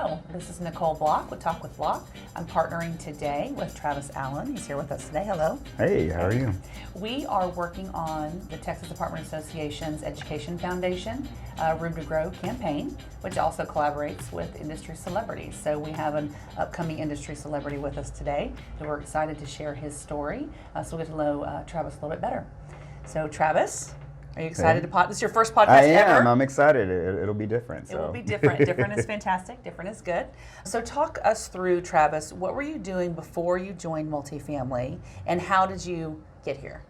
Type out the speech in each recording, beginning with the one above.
Hello, this is Nicolle Block with Talk with Block. I'm partnering today with Travis Allen. He's here with us today. Hello. Hey, how are you? We are working on the Texas Apartment Association's Education Foundation Room to Grow campaign, which also collaborates with industry celebrities. So we have an upcoming industry celebrity with us today, and we're excited to share his story. So we'll get to know Travis a little bit better. So Travis, are you excited to This is your first podcast ever? I'm excited. It'll be different. It will be different. Different is fantastic. Different is good. So talk us through, Travis, what were you doing before you joined multifamily, and how did you get here?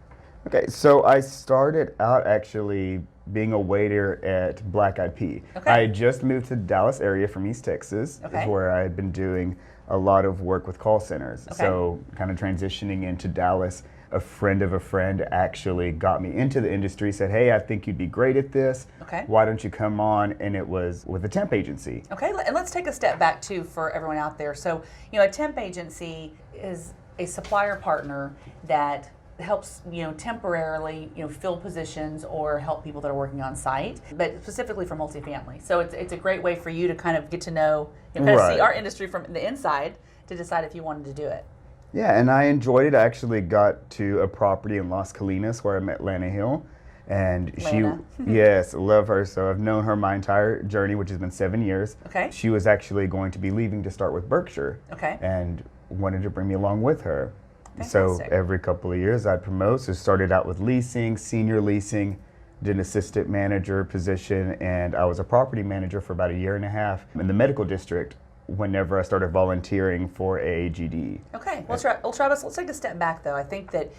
Okay, so I started out actually being a waiter at Black-eyed Pea. Okay. I had just moved to the Dallas area from East Texas, Okay. is where I had been doing a lot of work with call centers. Okay. So kind of transitioning into Dallas, a friend of a friend actually got me into the industry, said, hey, I think you'd be great at this. Okay. Why don't you come on? And it was with a temp agency. Okay, and let's take a step back too for everyone out there. So, a temp agency is a supplier partner that helps, temporarily, fill positions or help people that are working on site, but specifically for multifamily. So it's a great way for you to kind of get to know, kind of see our industry from the inside to decide if you wanted to do it. Yeah, and I enjoyed it. I actually got to a property in Las Colinas where I met Lana Hill. And Lana. Yes, love her. So I've known her my entire journey, which has been 7 years. Okay. She was actually going to be leaving to start with Berkshire. Okay. And wanted to bring me along with her. Fantastic. So every couple of years I'd promote. So started out with leasing, senior leasing, did an assistant manager position, and I was a property manager for about a year and a half in the medical district whenever I started volunteering for AAGD. Okay. Well, Travis, let's take a step back though. I think that,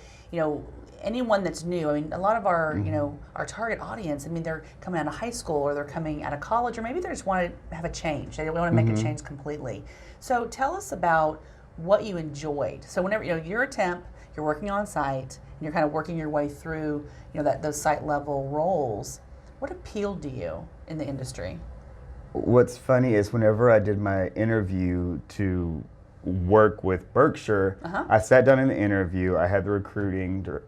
anyone that's new, a lot of our, our target audience, they're coming out of high school or they're coming out of college, or maybe they just want to have a change. They want to make a change completely. So tell us about what you enjoyed. So whenever, you're a temp, you're working on site, and you're kind of working your way through, those site level roles. What appealed to you in the industry? What's funny is whenever I did my interview to work with Berkshire, I sat down in the interview, I had the recruiter,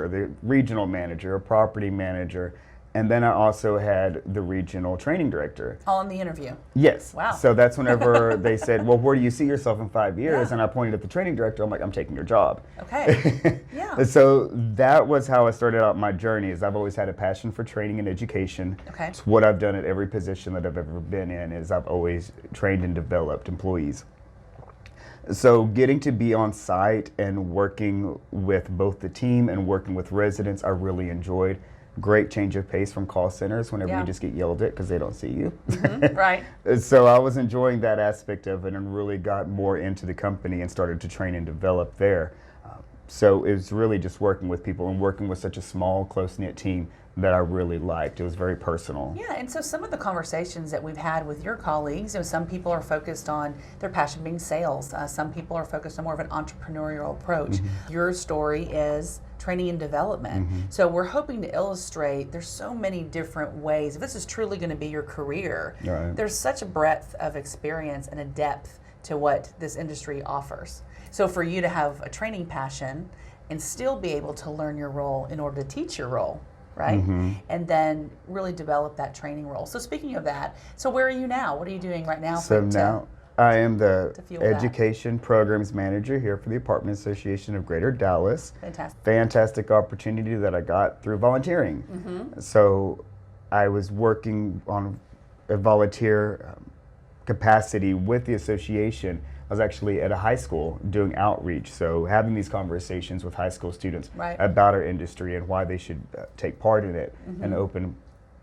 the regional manager, a property manager, and then I also had the regional training director. All in the interview? Yes. Wow. So that's whenever they said, well, where do you see yourself in 5 years? Yeah. And I pointed at the training director, I'm like, I'm taking your job. Okay. Yeah. So that was how I started out my journey, is I've always had a passion for training and education. Okay. It's what I've done at every position that I've ever been in, is I've always trained and developed employees. So getting to be on site and working with both the team and working with residents, I really enjoyed. Great change of pace from call centers whenever you just get yelled at because they don't see you. Right. So I was enjoying that aspect of it and really got more into the company and started to train and develop there. So it was really just working with people and working with such a small, close-knit team that I really liked. It was very personal. Yeah, and so some of the conversations that we've had with your colleagues, some people are focused on their passion being sales. Some people are focused on more of an entrepreneurial approach. Your story is training and development. So we're hoping to illustrate there's so many different ways. If this is truly going to be your career, there's such a breadth of experience and a depth to what this industry offers. So for you to have a training passion and still be able to learn your role in order to teach your role, right? And then really develop that training role. So speaking of that, so where are you now? What are you doing right now? So now I am the fuel education programs manager here for the Apartment Association of Greater Dallas. Fantastic. Fantastic opportunity that I got through volunteering. So I was working on a volunteer capacity with the association. I was actually at a high school doing outreach, so having these conversations with high school students about our industry and why they should take part in it and open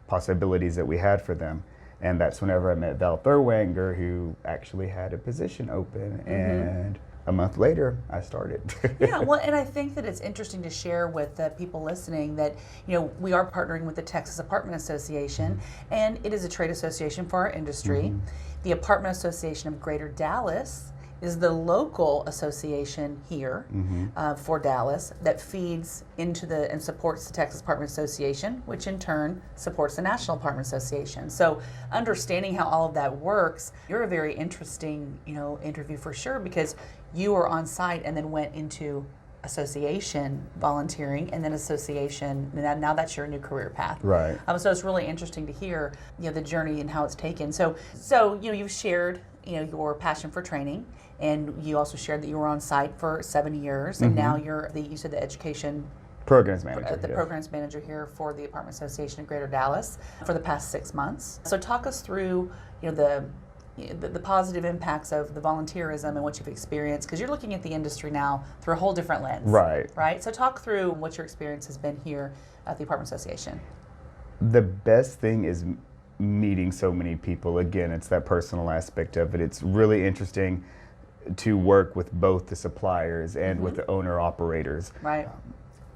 possibilities that we had for them. And that's whenever I met Val Thurwanger, who actually had a position open, and a month later I started. Yeah, well, and I think that it's interesting to share with the people listening that, we are partnering with the Texas Apartment Association, and it is a trade association for our industry. The Apartment Association of Greater Dallas is the local association here for Dallas that feeds into and supports the Texas Apartment Association, which in turn supports the National Apartment Association. So understanding how all of that works, you're a very interesting, interview for sure, because you were on site and then went into association volunteering and then association, and now that's your new career path. Right. So it's really interesting to hear, the journey and how it's taken. So you've shared, your passion for training, and you also shared that you were on site for 7 years, and now you're you said the education Programs manager. the programs manager here for the Apartment Association of Greater Dallas for the past 6 months. So talk us through, the positive impacts of the volunteerism and what you've experienced, because you're looking at the industry now through a whole different lens. Right. Right. So talk through what your experience has been here at the Apartment Association. The best thing is meeting so many people. Again, it's that personal aspect of it. It's really interesting to work with both the suppliers and with the owner operators. Right.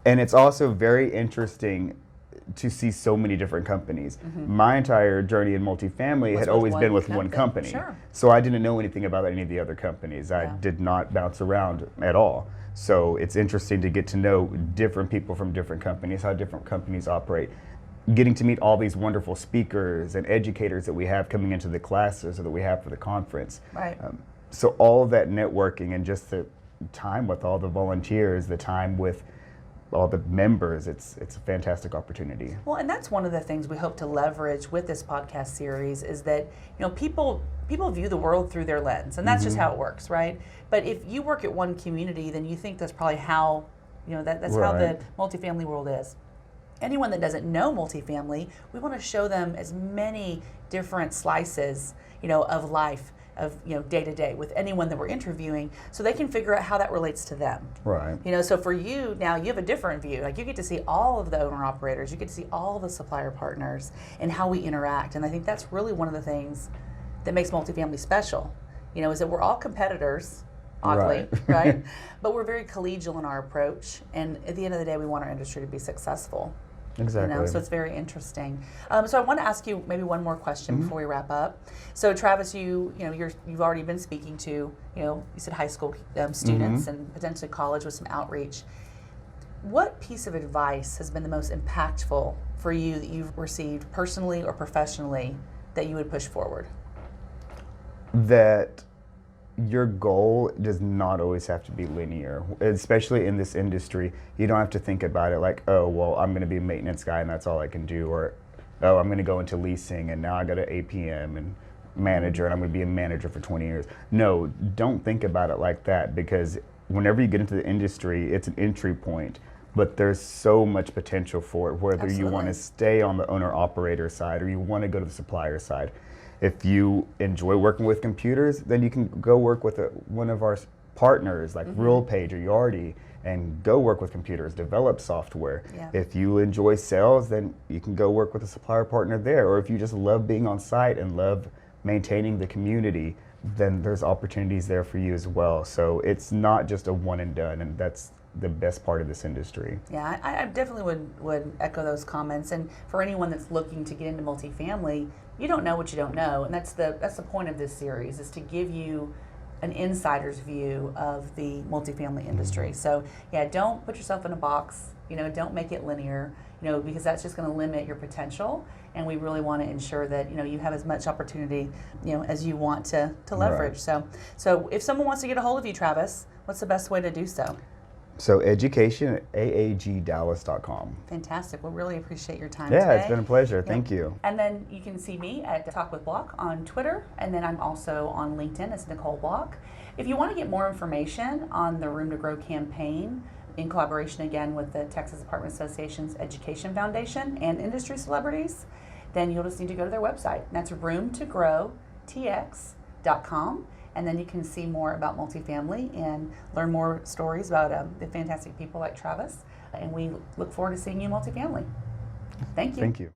And it's also very interesting to see so many different companies. My entire journey in multifamily had always been with one company. Sure. So I didn't know anything about any of the other companies. I did not bounce around at all. So it's interesting to get to know different people from different companies, how different companies operate. Getting to meet all these wonderful speakers and educators that we have coming into the classes or that we have for the conference. Right. So all of that networking and just the time with all the volunteers, the time with all the members, it's a fantastic opportunity. Well, and that's one of the things we hope to leverage with this podcast series is that, people view the world through their lens, and that's just how it works, right? But if you work at one community, then you think that's probably how, that's how the multifamily world is. Anyone that doesn't know multifamily, we want to show them as many different slices, of life, of day to day with anyone that we're interviewing, so they can figure out how that relates to them. Right. So for you now, you have a different view. Like, you get to see all of the owner operators, you get to see all the supplier partners and how we interact. And I think that's really one of the things that makes multifamily special. Is that we're all competitors, oddly, right? But we're very collegial in our approach. And at the end of the day, we want our industry to be successful. Exactly. So it's very interesting. So I want to ask you maybe one more question before we wrap up. So Travis, you've already been speaking to, you said high school students and potentially college with some outreach. What piece of advice has been the most impactful for you that you've received personally or professionally that you would push forward? That your goal does not always have to be linear, especially in this industry. You don't have to think about it like, oh, well, I'm going to be a maintenance guy and that's all I can do, or, oh, I'm going to go into leasing and now I got an APM and manager and I'm going to be a manager for 20 years. No, don't think about it like that, because whenever you get into the industry, it's an entry point, but there's so much potential for it, whether you want to stay on the owner-operator side or you want to go to the supplier side. If you enjoy working with computers, then you can go work with one of our partners like RealPage or Yardi and go work with computers, develop software. Yeah. If you enjoy sales, then you can go work with a supplier partner there. Or if you just love being on site and love maintaining the community, then there's opportunities there for you as well. So it's not just a one and done, and that's the best part of this industry. Yeah, I definitely would echo those comments. And for anyone that's looking to get into multifamily, you don't know what you don't know, and that's the point of this series, is to give you an insider's view of the multifamily industry. So yeah, don't put yourself in a box. Don't make it linear. Because that's just going to limit your potential. And we really want to ensure that you have as much opportunity as you want to leverage. Right. So if someone wants to get a hold of you, Travis, what's the best way to do so? So education at aagdallas.com. Fantastic. Well, really appreciate your time Yeah, today. it's been a pleasure. Thank you. And then you can see me at Talk with Block on Twitter, and then I'm also on LinkedIn as Nicolle Block. If you want to get more information on the Room to Grow campaign, in collaboration again with the Texas Apartment Association's Education Foundation and Industry Celebrities, then you'll just need to go to their website. And that's roomtogrowtx.com. And then you can see more about multifamily and learn more stories about the fantastic people like Travis. And we look forward to seeing you in multifamily. Thank you. Thank you.